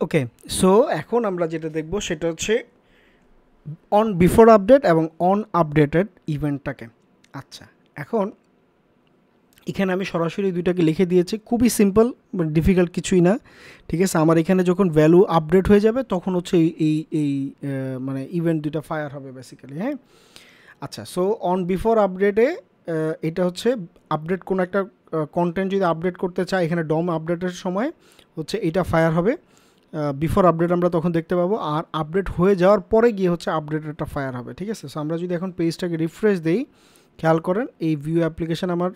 ওকে, so এখন আমরা যেটা দেখব সেটা হচ্ছে অন বিফোর আপডেট এবং অন আপডেটেড ইভেন্টটাকে। আচ্ছা, এখন এখানে আমি সরাসরি দুইটাকে লিখে দিয়েছি, খুবই সিম্পল, ডিফিকাল্ট কিছুই না। ঠিক আছে, আমার এখানে যখন ভ্যালু আপডেট হয়ে যাবে তখন হচ্ছে এই মানে ইভেন্ট দুইটা ফায়ার হবে বেসিক্যালি। হ্যাঁ, আচ্ছা, সো অন বিফোর আপডেটে এটা হচ্ছে আপডেট কোনো একটা কন্টেন্ট যদি আপডেট করতে চাই, এখানে ডম আপডেটের সময় হচ্ছে এটা ফায়ার হবে। বিফোর আপডেট আমরা তখন দেখতে পাবো, আর আপডেট হয়ে যাওয়ার পরে গিয়ে হচ্ছে আপডেটেরটা ফায়ার হবে। ঠিক আছে, সো আমরা যদি এখন পেজটাকে রিফ্রেশ দিই, খেয়াল করেন এই ভিউ অ্যাপ্লিকেশান আমার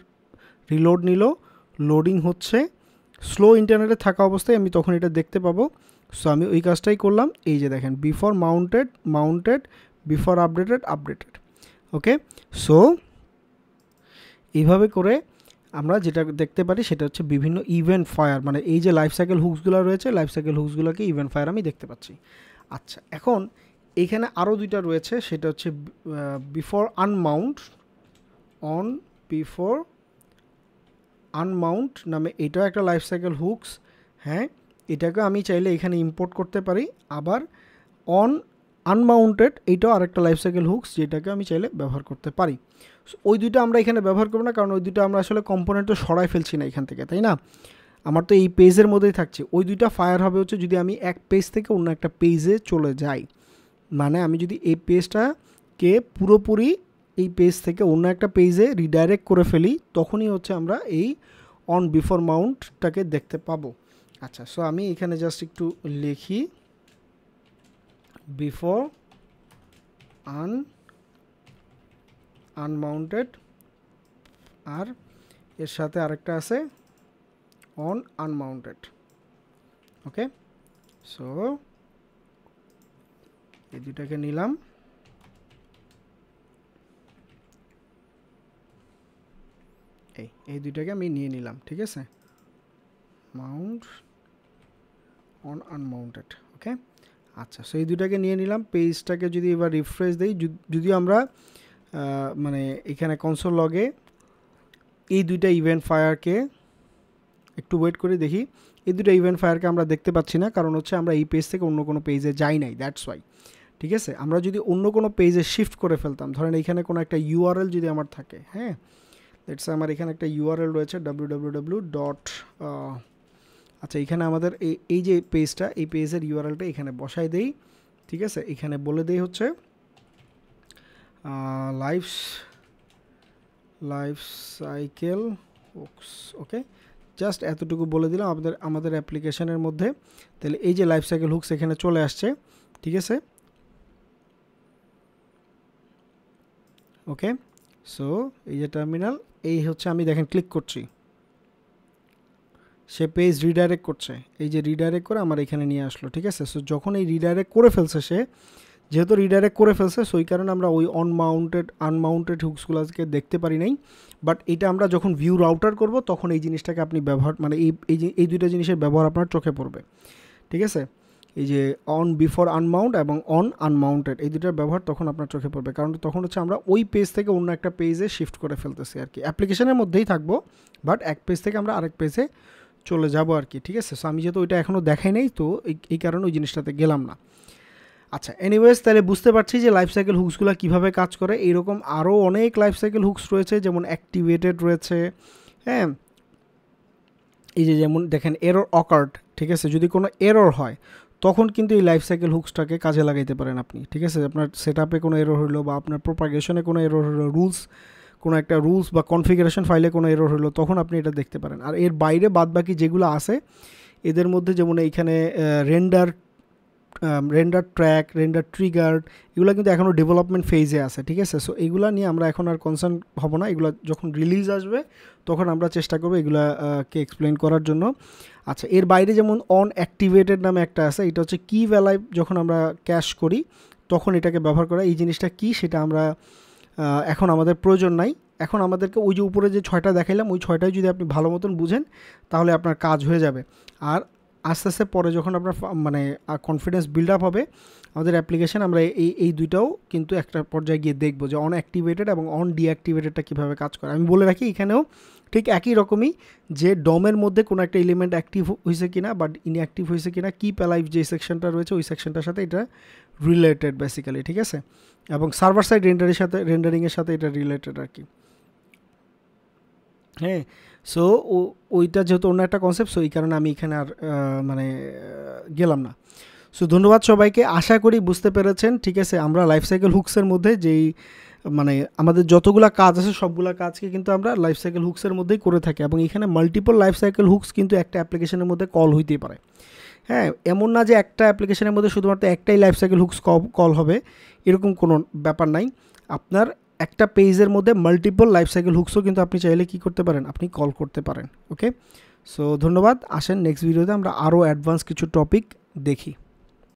রিলোড নিল, লোডিং হচ্ছে, স্লো ইন্টারনেটে থাকা অবস্থায় আমি তখন এটা দেখতে পাবো। সো আমি ওই কাজটাই করলাম, এই যে দেখেন বিফোর মাউন্টেড, বিফোর আপডেটেড। ওকে, সো এইভাবে করে আমরা যেটা দেখতে পারি সেটা হচ্ছে বিভিন্ন ইভেন্ট ফায়ার, মানে এই যে লাইফ সাইকেল হুকসগুলো রয়েছে, লাইফ সাইকেল হুকসগুলোকে ইভেন্ট ফায়ার আমি দেখতে পাচ্ছি। আচ্ছা, এখন এইখানে আরও দুইটা রয়েছে, সেটা হচ্ছে বিফোর আনমাউন্ট, অন বিফোর আনমাউন্ট নামে এটাও একটা লাইফ সাইকেল হুকস। হ্যাঁ, এটাকে আমি চাইলে এখানে ইম্পোর্ট করতে পারি। আবার অন আনমাউন্টেড এইটাও আরেকটা লাইফ সাইকেল হুকস, যেটাকে আমি চাইলে ব্যবহার করতে পারি। ওই দুটো আমরা এখানে ব্যবহার করবো না, কারণ ওই দুটো আমরা আসলে কম্পোনেন্টও সরাই ফেলছি না এখান থেকে, তাই না? আমার তো এই পেজের মধ্যেই থাকছে। ওই দুইটা ফায়ার হবে হচ্ছে যদি আমি এক পেজ থেকে অন্য একটা পেজে চলে যাই, মানে আমি যদি এই পেজটাকে পুরোপুরি এই পেজ থেকে অন্য একটা পেজে রিডাইরেক্ট করে ফেলি, তখনই হচ্ছে আমরা এই অন বিফোর মাউন্টটাকে দেখতে পাবো। আচ্ছা, সো আমি এখানে জাস্ট একটু লিখি বিফোর আনমাউন্টেড, আর এর সাথে আরেকটা আছে অন আনমাউন্টেড। ওকে, সো এই দুটাকে নিলাম, এই দুইটাকে আমি নিয়ে নিলাম। ঠিক আছে, মাউন্ট অন আনমাউন্টেড। ওকে, আচ্ছা, সো এই দুটাকে নিয়ে নিলাম। পেজটাকে যদি এবার রিফ্রেশ দিই, যদিও আমরা মানে এখানে কনসোল লগে এই দুইটা ইভেন্ট ফায়ারকে একটু ওয়েট করে দেখি, এই দুটো ইভেন্ট ফায়ারকে আমরা দেখতে পাচ্ছি না, কারণ হচ্ছে আমরা এই পেজ থেকে অন্য কোনো পেজে যাই নাই, দ্যাটস ওয়াই। ঠিক আছে, আমরা যদি অন্য কোনো পেজে শিফট করে ফেলতাম, ধরেন এইখানে কোনো একটা ইউআরএল যদি আমার থাকে, হ্যাঁ, লেটস আমার এখানে একটা ইউআরএল রয়েছে www. আচ্ছা, এখানে আমাদের এই যে পেজটা, এই পেজের ইউআরএলটা এখানে বসাই দেই। ঠিক আছে, এখানে বলে দেই হচ্ছে লাইফ সাইকেল হুকস। ওকে, জাস্ট এতটুকু বলে দিলাম আমাদের অ্যাপ্লিকেশনের মধ্যে, তাহলে এই যে লাইফ সাইকেল হুকস এখানে চলে আসছে। ঠিক আছে, ওকে, সো এই যে টার্মিনাল, এই হচ্ছে আমি দেখেন ক্লিক করছি, সে পেজ রিডাইরেক্ট করছে, এই যে রিডাইরেক্ট করে আমার এখানে নিয়ে আসলো। ঠিক আছে, সো যখন এই রিডাইরেক্ট করে ফেলছে সে, যেহেতু রিডাইরেক্ট করে ফেলছে, সো এই কারণে আমরা ওই আনমাউন্টেড হুকসগুলোকে দেখতে পারি নাই। বাট এটা আমরা যখন ভিউ রাউটার করব তখন এই জিনিসটাকে আপনি ব্যবহার, মানে এই দুইটা জিনিসের ব্যবহার আপনার চোখে পড়বে। ঠিক আছে, এই যে অন বিফোর আনমাউন্ট এবং অন আনমাউন্টেড এই দুটার ব্যবহার তখন আপনার চোখে পড়বে, কারণ তখন হচ্ছে আমরা ওই পেজ থেকে অন্য একটা পেজে শিফট করে ফেলতেছি আর কি, অ্যাপ্লিকেশনের মধ্যেই থাকবো, বাট এক পেজ থেকে আমরা আরেক পেজে চলে যাব আর কি। ঠিক আছে, সো আমি যেহেতু ওইটা এখনও দেখাই নাই, তো এই কারণে ওই জিনিসটাতে গেলাম না। আচ্ছা, এনিওয়েজ, তাহলে বুঝতে পারছি যে লাইফ সাইকেল হুকসগুলো কীভাবে কাজ করে। এইরকম আরও অনেক লাইফ সাইকেল হুকস রয়েছে, যেমন অ্যাক্টিভেটেড রয়েছে। হ্যাঁ, এই যে যেমন দেখেন এরর অকার্ড। ঠিক আছে, যদি কোনো এরর হয় তখন কিন্তু এই লাইফ সাইকেল হুকসটাকে কাজে লাগাইতে পারেন আপনি। ঠিক আছে, আপনার সেট আপে কোনো এরর হলো বা আপনার প্রোপাগেশনে কোনো এরর হলো, কোনো একটা রুলস বা কনফিগারেশন ফাইলে কোনো এরর হলো, তখন আপনি এটা দেখতে পারেন। আর এর বাইরে বাদবাকি যেগুলো আছে এদের মধ্যে, যেমন এইখানে রেন্ডার ট্র্যাক, রেন্ডার ট্রিগার, এগুলো কিন্তু এখনও ডেভেলপমেন্ট ফেজে আছে। ঠিক আছে, সো এগুলো নিয়ে আমরা এখন আর কনসার্ন হব না, এগুলো যখন রিলিজ আসবে তখন আমরা চেষ্টা করবো এগুলাকে এক্সপ্লেন করার জন্য। আচ্ছা, এর বাইরে যেমন অন অ্যাক্টিভেটেড নামে একটা আছে, এটা হচ্ছে কি ভ্যালায় যখন আমরা ক্যাশ করি তখন এটাকে ব্যবহার করা। এই জিনিসটা কি সেটা আমরা এখন আমাদের প্রয়োজন নাই। এখন আমাদেরকে ওই যে উপরে যে 6টা দেখাইলাম, ওই 6টাই যদি আপনি ভালো মতন বুঝেন তাহলে আপনার কাজ হয়ে যাবে। আর আস্তে আস্তে পরে যখন আপনার মানে কনফিডেন্স বিল্ড আপ হবে আমাদের অ্যাপ্লিকেশান, আমরা এই দুইটাও কিন্তু একটা পর্যায়ে গিয়ে দেখবো যে অন অ্যাক্টিভেটেড এবং অন ডিঅ্যাক্টিভেটেডটা কীভাবে কাজ করে। আমি বলে রাখি, এখানেও ঠিক একই রকমই যে ডমের মধ্যে কোনো একটা এলিমেন্ট অ্যাক্টিভ হয়েছে কিনা বা ইনঅ্যাক্টিভ হয়েছে কিনা কিপ অ্যালাইভ যে সেকশনটা রয়েছে ওই সেকশনটার সাথে এটা রিলেটেড বেসিক্যালি, ঠিক আছে, এবং সার্ভার সাইড রেন্ডারিংয়ের সাথে এটা রিলেটেড আর কি। হ্যাঁ, সো ওইটা যেহেতু অন্য একটা কনসেপ্ট, সো এই কারণে আমি এখানে আর গেলাম না। সো ধন্যবাদ সবাইকে, আশা করি বুঝতে পেরেছেন, ঠিক আছে। আমরা লাইফ সাইকেল হুকসের মধ্যে যেই আমাদের যতগুলা কাজ আছে সবগুলা কাজকে কিন্তু আমরা লাইফ সাইকেল হুকসের মধ্যেই করে থাকি, এবং এখানে মাল্টিপল লাইফ সাইকেল হুকস কিন্তু একটা অ্যাপ্লিকেশনের মধ্যে কল হইতেই পারে। হ্যাঁ, এমন না যে একটা অ্যাপ্লিকেশনের মধ্যে শুধুমাত্র একটাই লাইফ সাইকেল হুকস কল হবে, এরকম কোনো ব্যাপার নাই। আপনার একটা পেজের মধ্যে মাল্টিপল লাইফ সাইকেল হুকসও কিন্তু আপনি চাইলে কী করতে পারেন, আপনি কল করতে পারেন। ওকে, সো ধন্যবাদ, আসেন নেক্সট ভিডিওতে আমরা আরও অ্যাডভান্স কিছু টপিক দেখি।